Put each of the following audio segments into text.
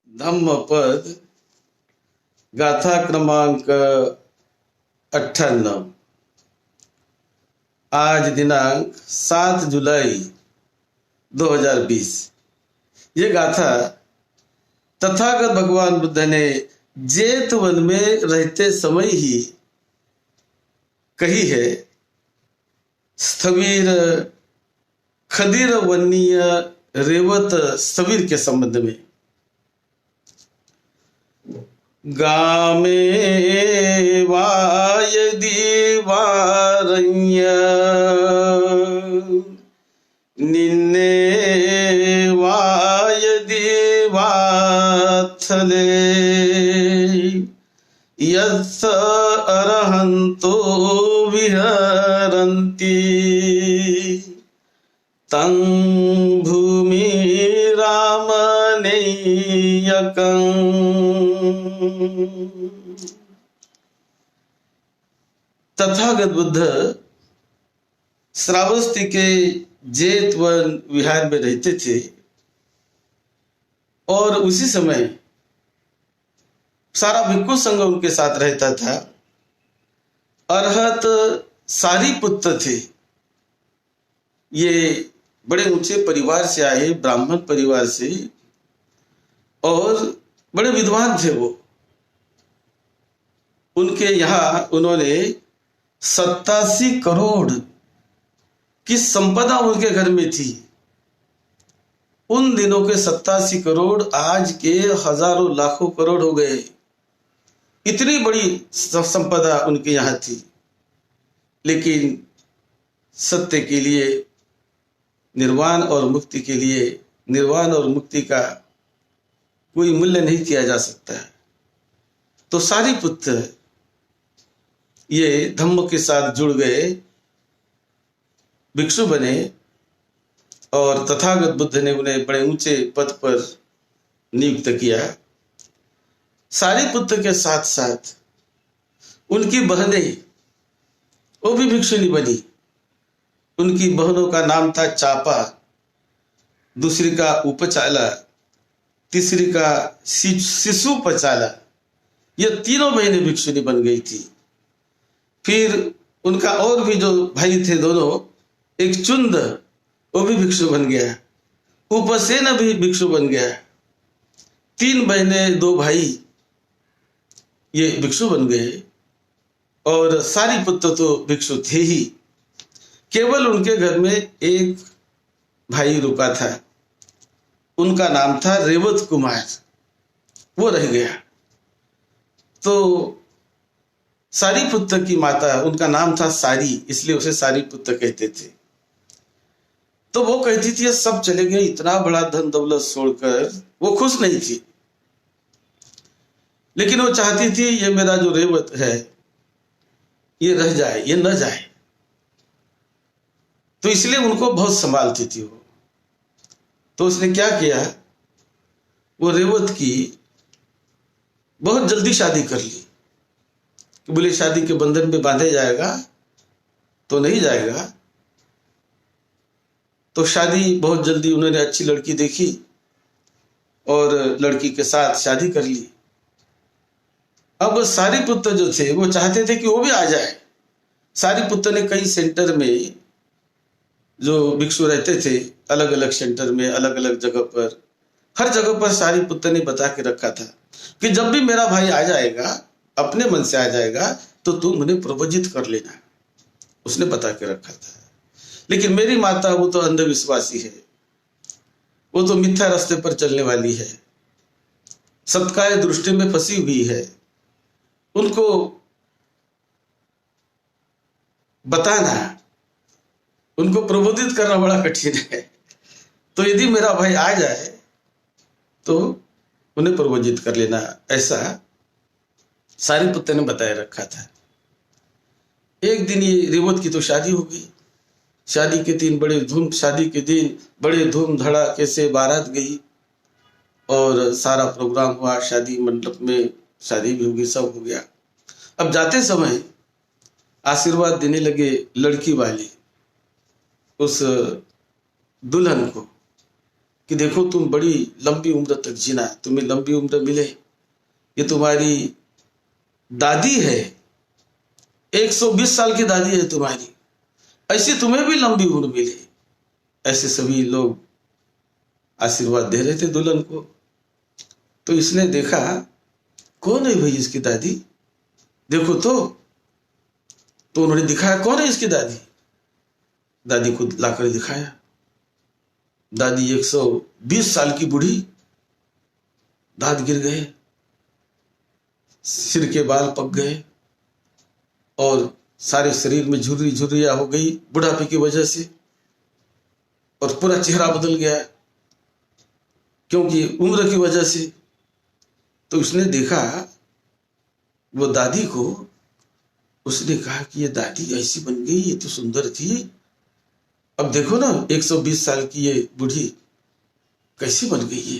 धम्मपद गाथा क्रमांक 98। आज दिनांक 7 जुलाई 2020। ये गाथा तथागत भगवान बुद्ध ने जेत वन में रहते समय ही कही है। स्थवीर खदीर वन्नीय रेवत स्थवीर के संबंध में। गामे वायदी वारण्य निन्ने वायदी वाथले यस्स अरहन्तो विहरन्ति तं भूमि रामनेयकं। तथागत बुद्ध श्रावस्ती के जेतवन विहार में रहते थे और उसी समय सारा भिक्खु संघ उनके साथ रहता था। अरहत सारिपुत्र थे। ये बड़े ऊंचे परिवार से आए, ब्राह्मण परिवार से, और बड़े विद्वान थे वो। उनके यहाँ उन्होंने 87 करोड़ की संपदा उनके घर में थी। उन दिनों के 87 करोड़ आज के हजारों लाखों करोड़ हो गए। इतनी बड़ी संपदा उनके यहाँ थी, लेकिन सत्य के लिए, निर्वाण और मुक्ति के लिए, निर्वाण और मुक्ति का कोई मूल्य नहीं किया जा सकता है। तो सारिपुत्र ये धम्म के साथ जुड़ गए, भिक्षु बने, और तथागत बुद्ध ने उन्हें बड़े ऊंचे पद पर नियुक्त किया। सारिपुत्र के साथ साथ उनकी बहनें वो भी भिक्षुणी बनी। उनकी बहनों का नाम था चापा, दूसरी का उपचाला, तीसरी का शिशु पचाला। ये तीनों बहनें भिक्षुणी बन गई थी। फिर उनका और भी जो भाई थे दोनों, एक चुंद वो भी भिक्षु बन गया, उपसेन भी भिक्षु बन गया। 3 बहनें 2 भाई ये भिक्षु बन गए, और सारिपुत्र तो भिक्षु थे ही। केवल उनके घर में एक भाई रुका था, उनका नाम था रेवत कुमार, वो रह गया। तो सारिपुत्र की माता, उनका नाम था सारी, इसलिए उसे सारिपुत्र कहते थे। तो वो कहती थी ये सब चले गए, इतना बड़ा धन दौलत छोड़कर। वो खुश नहीं थी, लेकिन वो चाहती थी ये मेरा जो रेवत है ये रह जाए, ये न जाए। तो इसलिए उनको बहुत संभालती थी वो। तो उसने क्या किया, वो रेवत की बहुत जल्दी शादी कर ली। बोले शादी के बंधन में बांधे जाएगा तो नहीं जाएगा। तो शादी बहुत जल्दी, उन्होंने अच्छी लड़की देखी और लड़की के साथ शादी कर ली। अब सारिपुत्र जो थे वो चाहते थे कि वो भी आ जाए। सारिपुत्र ने कई सेंटर में जो भिक्षु रहते थे, अलग अलग सेंटर में, अलग अलग जगह पर, हर जगह पर सारिपुत्र ने बता के रखा था कि जब भी मेरा भाई आ जाएगा, अपने मन से आ जाएगा, तो तुम उन्हें प्रवजित कर लेना। उसने बता के रखा था। लेकिन मेरी माता, वो तो अंधविश्वासी है, वो तो मिथ्या रास्ते पर चलने वाली है, सत्काय दृष्टि में फंसी हुई है। उनको बताना, उनको प्रबोधित करना बड़ा कठिन है। तो यदि मेरा भाई आ जाए तो उन्हें प्रबोधित कर लेना, ऐसा सारिपुत्र ने बताया रखा था। एक दिन ये रेवत की तो शादी हो गई। शादी के दिन शादी के दिन बड़े धूम धड़ाके से बारात गई और सारा प्रोग्राम हुआ। शादी मंडप में शादी भी होगी, सब हो गया। अब जाते समय आशीर्वाद देने लगे लड़की वाले उस दुल्हन को कि देखो तुम बड़ी लंबी उम्र तक जीना, तुम्हें लंबी उम्र मिले, ये तुम्हारी दादी है, 120 साल की दादी है तुम्हारी, ऐसी तुम्हें भी लंबी उम्र मिले। ऐसे सभी लोग आशीर्वाद दे रहे थे दुल्हन को। तो इसने देखा कौन है भाई इसकी दादी, देखो तो उन्होंने दिखाया कौन है इसकी दादी। दादी को लाकर दिखाया। दादी 120 साल की बूढ़ी, दांत गिर गए, सिर के बाल पक गए और सारे शरीर में झुर्री झुर्रियां हो गई बुढ़ापे की वजह से, और पूरा चेहरा बदल गया क्योंकि उम्र की वजह से। तो उसने देखा वो दादी को, उसने कहा कि ये दादी ऐसी बन गई, ये तो सुंदर थी, अब देखो ना 120 साल की ये बूढ़ी कैसी बन गई है।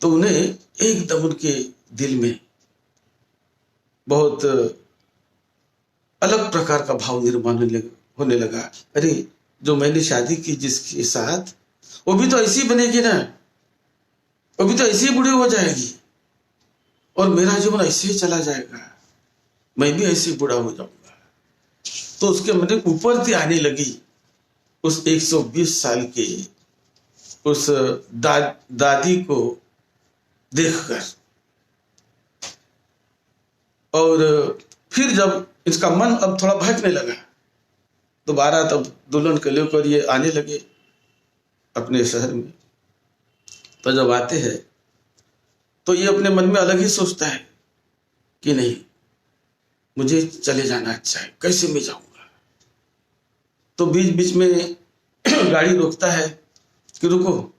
तो उन्हें एकदम उनके दिल में बहुत अलग प्रकार का भाव निर्माण होने लगा। अरे जो मैंने शादी की जिसके साथ, वो भी तो ऐसी बनेगी ना, वो भी तो ऐसी बूढ़ी हो जाएगी और मेरा जीवन ऐसे ही चला जाएगा, मैं भी ऐसे बूढ़ा हो जाऊंगा। तो उसके मन में ऊपर से आने लगी उस 120 साल के उस दादी को देखकर। और फिर जब इसका मन अब थोड़ा भटकने लगा, दोबारा तब दुल्हन को लेकर ये आने लगे अपने शहर में। तो जब आते हैं तो ये अपने मन में अलग ही सोचता है कि नहीं, मुझे चले जाना अच्छा है, कैसे मैं जाऊंगा। तो बीच बीच में गाड़ी रोकता है कि रुको,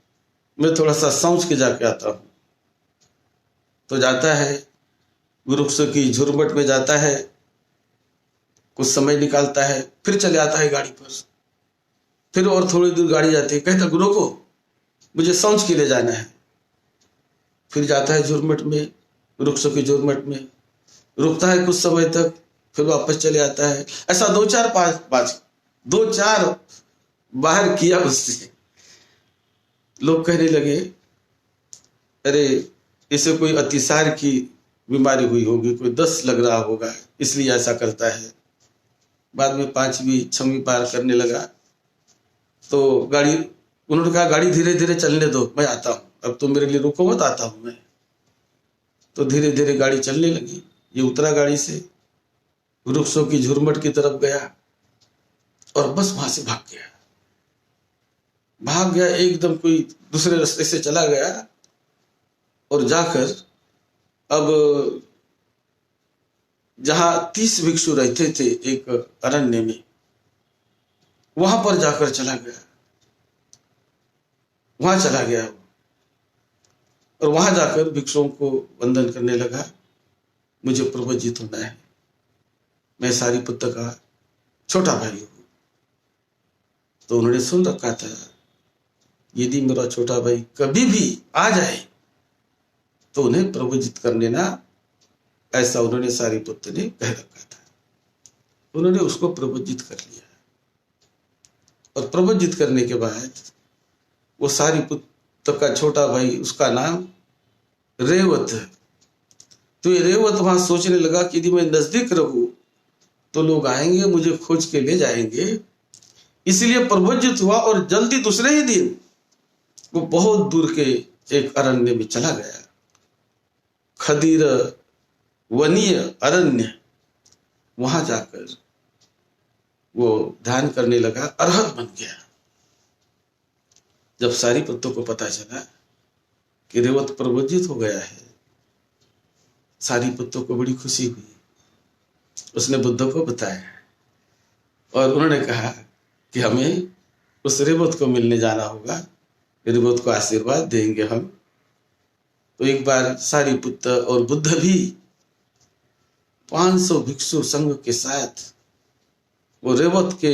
मैं थोड़ा सा सोच के जाके आता हूं। तो जाता है, वृक्षों की झुरमुट में जाता है, कुछ समय निकालता है, फिर चले आता है गाड़ी पर। फिर और थोड़ी दूर गाड़ी जाती है, कहता रुको, मुझे सोच के लिए जाना है। फिर जाता है झुरमुट में, वृक्षों की झुरमुट में रुकता है कुछ समय तक, फिर वापस चले आता है। ऐसा 2-4 बाहर किया उससे। लोग कहने लगे अरे इसे कोई अतिसार की बीमारी हुई होगी, कोई दस्त लग रहा होगा, इसलिए ऐसा करता है। बाद में 5वीं 6वीं पार करने लगा तो उन्होंने कहा गाड़ी धीरे धीरे चलने दो, मैं आता हूं, अब तुम मेरे लिए रुको मत, आता हूं मैं। तो धीरे धीरे गाड़ी चलने लगी। ये उतरा गाड़ी से, वृक्षों की झुरमुट की तरफ गया और बस वहां से भाग गया एकदम, कोई दूसरे रास्ते से चला गया और जाकर अब जहां 30 भिक्षु रहते थे एक अरण्य में, वहां पर जाकर चला गया, वहां चला गया और वहां जाकर भिक्षुओं को वंदन करने लगा। मुझे प्रवजित होना है, मैं सारिपुत्र का छोटा भाई हूं। तो उन्होंने सुन रखा था, यदि मेरा छोटा भाई कभी भी आ जाए तो उन्हें प्रवजित कर लेना, ऐसा उन्होंने सारिपुत्र ने कह रखा था। उन्होंने उसको प्रवजित कर लिया और प्रवजित करने के बाद वो सारिपुत्र का छोटा भाई, उसका नाम रेवत है। तो ये रेवत वहां सोचने लगा कि यदि मैं नजदीक रहूं तो लोग आएंगे, मुझे खोज के ले जाएंगे, इसलिए प्रवजित हुआ और जल्दी दूसरे ही दिन वो बहुत दूर के एक अरण्य में चला गया, खदीर वनीय अरण्य। वहां जाकर वो ध्यान करने लगा, अरहत बन गया। जब सारिपुत्र को पता चला कि रेवत प्रवजित हो गया है, सारिपुत्र को बड़ी खुशी हुई। उसने बुद्ध को बताया और उन्होंने कहा कि हमें उस रेवत को मिलने जाना होगा, रेवत को आशीर्वाद देंगे हम। तो एक बार सारिपुत्र और बुद्ध भी 500 भिक्षु संघ के साथ वो रेवत के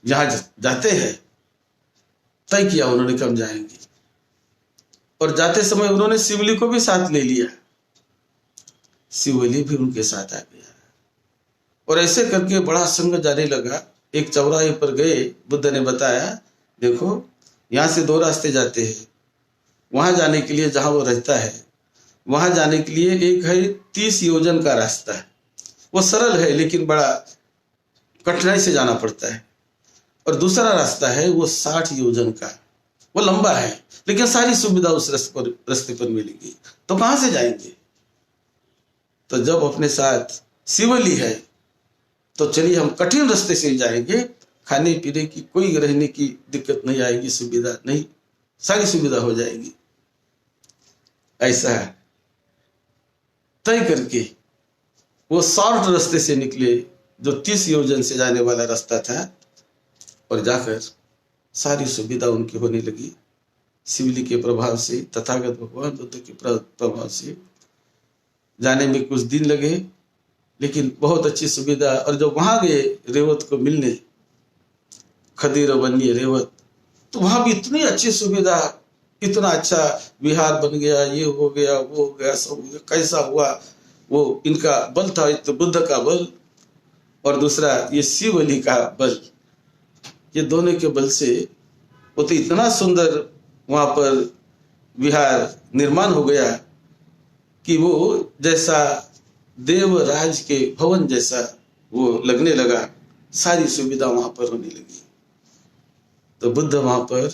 जहां जाते हैं, तय किया उन्होंने कब जाएंगे। और जाते समय उन्होंने शिवली को भी साथ ले लिया, शिवली भी उनके साथ आ गया और ऐसे करके बड़ा संघ जाने लगा। एक चौराहे पर गए, बुद्ध ने बताया देखो यहाँ से 2 रास्ते जाते हैं। वहां जाने के लिए जहां वो रहता है, वहां जाने के लिए एक है 30 योजन का रास्ता है, वो सरल है लेकिन बड़ा कठिनाई से जाना पड़ता है। और दूसरा रास्ता है वो 60 योजन का, वो लंबा है लेकिन सारी सुविधा उस रास्ते पर मिलेगी। तो कहां से जाएंगे? तो जब अपने साथ शिवली है तो चलिए हम कठिन रास्ते से जाएंगे, खाने पीने की कोई रहने की दिक्कत नहीं आएगी, सुविधा नहीं, सारी सुविधा हो जाएगी। ऐसा तय करके वो शॉर्ट रास्ते से निकले जो 30 योजन से जाने वाला रास्ता था, और जाकर सारी सुविधा उनकी होने लगी शिवली के प्रभाव से, तथागत भगवान बुद्ध के प्रभाव से। जाने में कुछ दिन लगे लेकिन बहुत अच्छी सुविधा। और जब वहां गए रेवत को मिलने, खदीर वन्य रेवत, तो वहां भी इतनी अच्छी सुविधा, इतना अच्छा विहार बन गया, ये हो गया वो हो गया, सब हो गया। कैसा हुआ? वो इनका बल था, एक तो बुद्ध का बल और दूसरा ये शिवली का बल, ये दोनों के बल से वो तो इतना सुंदर वहां पर विहार निर्माण हो गया कि वो जैसा देवराज के भवन जैसा वो लगने लगा, सारी सुविधा वहां पर होने लगी। तो बुद्ध वहां पर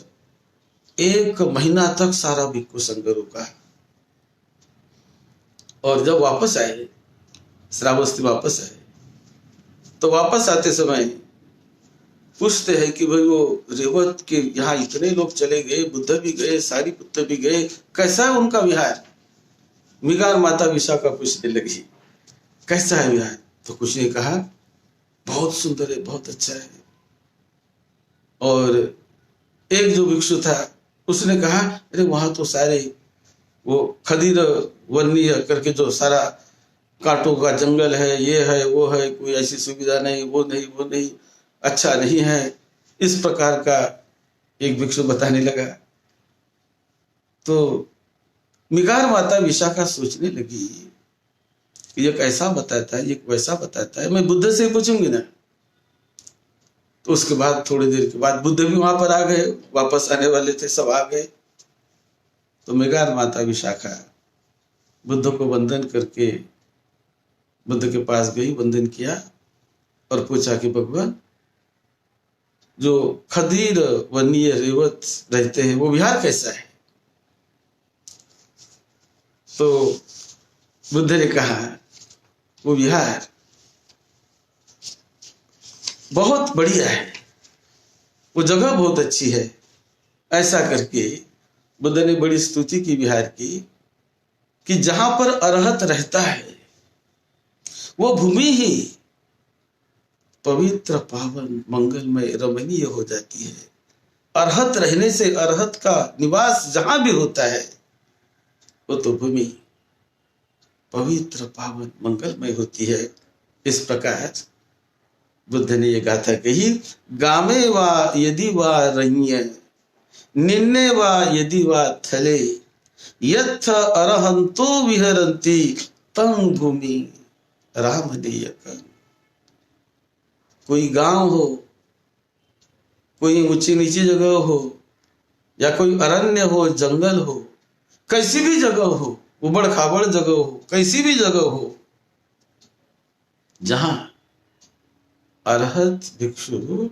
1 महीना तक सारा भिक्षु संघ रुका। और जब वापस आए, श्रावस्ती वापस आए, तो वापस आते समय पूछते हैं कि भाई वो रेवत के यहाँ इतने लोग चले गए, बुद्ध भी गए, सारी पुत्र भी गए, कैसा है उनका विहार? मिगार माता विशाखा पूछने लगी, कैसा है विहार? तो कुछ ने कहा बहुत सुंदर है, बहुत अच्छा है। और एक जो भिक्षु था उसने कहा अरे वहां तो सारे वो खदीर वन्य करके जो सारा कांटों का जंगल है, ये है वो है, कोई ऐसी सुविधा नहीं, वो नहीं वो नहीं, अच्छा नहीं है। इस प्रकार का एक भिक्षु बताने लगा। तो मिगार माता विशाखा सोचने लगी कि ये कैसा बताता है, ये वैसा बताता है, मैं बुद्ध से पूछूंगी ना। तो उसके बाद थोड़ी देर के बाद बुद्ध भी वहां पर आ गए, वापस आने वाले थे, सब आ गए। तो मिगार माता विशाखा बुद्ध को वंदन करके बुद्ध के पास गई, वंदन किया और पूछा कि भगवान जो खदीर वन्य रेवत रहते हैं वो विहार कैसा है? तो बुद्ध ने कहा वो विहार बहुत बढ़िया है, वो जगह बहुत अच्छी है। ऐसा करके बुद्ध ने बड़ी स्तुति की विहार की कि जहां पर अरहत रहता है वो भूमि ही पवित्र, पावन, मंगलमय, रमणीय हो जाती है। अरहत रहने से, अरहत का निवास जहां भी होता है वो तो भूमि पवित्र, पावन, मंगलमय होती है। इस प्रकार बुद्ध ने ये गाथा कही, गामे वा यदि वा रण्य, निन्ने वा यदि वा थले, यथ अरहंतो विहरन्ति तं भूमि रामनीयकं। कोई गांव हो, कोई ऊंची नीची जगह हो, या कोई अरण्य हो, जंगल हो, कैसी भी जगह हो, उबड़ खाबड़ जगह हो, कैसी भी जगह हो, जहां अरहत भिक्षु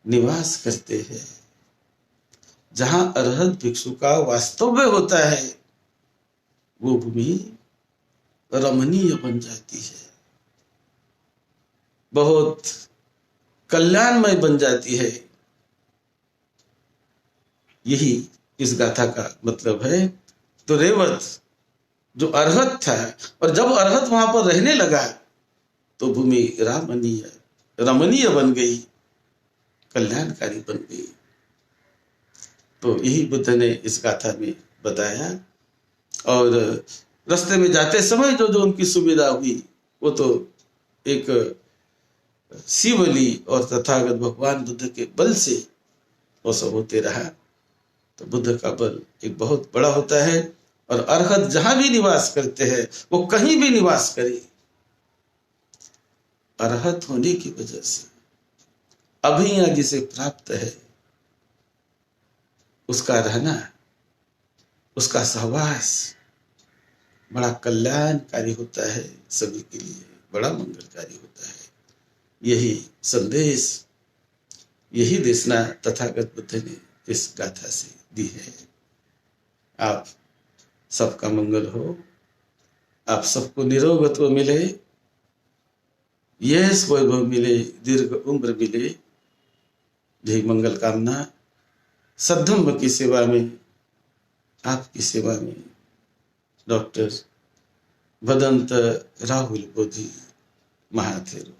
निवास करते हैं, जहां अरहत भिक्षु का वास्तव्य होता है, वो भूमि रमणीय बन जाती है, बहुत कल्याणमय बन जाती है। यही इस गाथा का मतलब है। तो रेवत जो अरहत था, और जब अरहत वहां पर रहने लगा तो भूमि रमणीय बन गई, कल्याणकारी बन गई। तो यही बुद्ध ने इस गाथा में बताया। और रास्ते में जाते समय जो जो उनकी सुविधा हुई वो तो एक शिवली और तथागत भगवान बुद्ध के बल से वो सब होते रहा। तो बुद्ध का बल एक बहुत बड़ा होता है। और अरहत जहां भी निवास करते हैं, वो कहीं भी निवास करे, अरहत होने की वजह से अभिज्ञा जिसे प्राप्त है उसका रहना, उसका सहवास बड़ा कल्याणकारी होता है, सभी के लिए बड़ा मंगलकारी होता है। यही संदेश, यही देशना तथागत बुद्ध ने इस गाथा से दी है। आप सबका मंगल हो, आप सबको निरोगत्व मिले, यश वैभव मिले, दीर्घ उम्र मिले, यही मंगल कामना सद्धम्म की सेवा में, आपकी सेवा में डॉक्टर भदंत राहुल बोधि महाथेरो।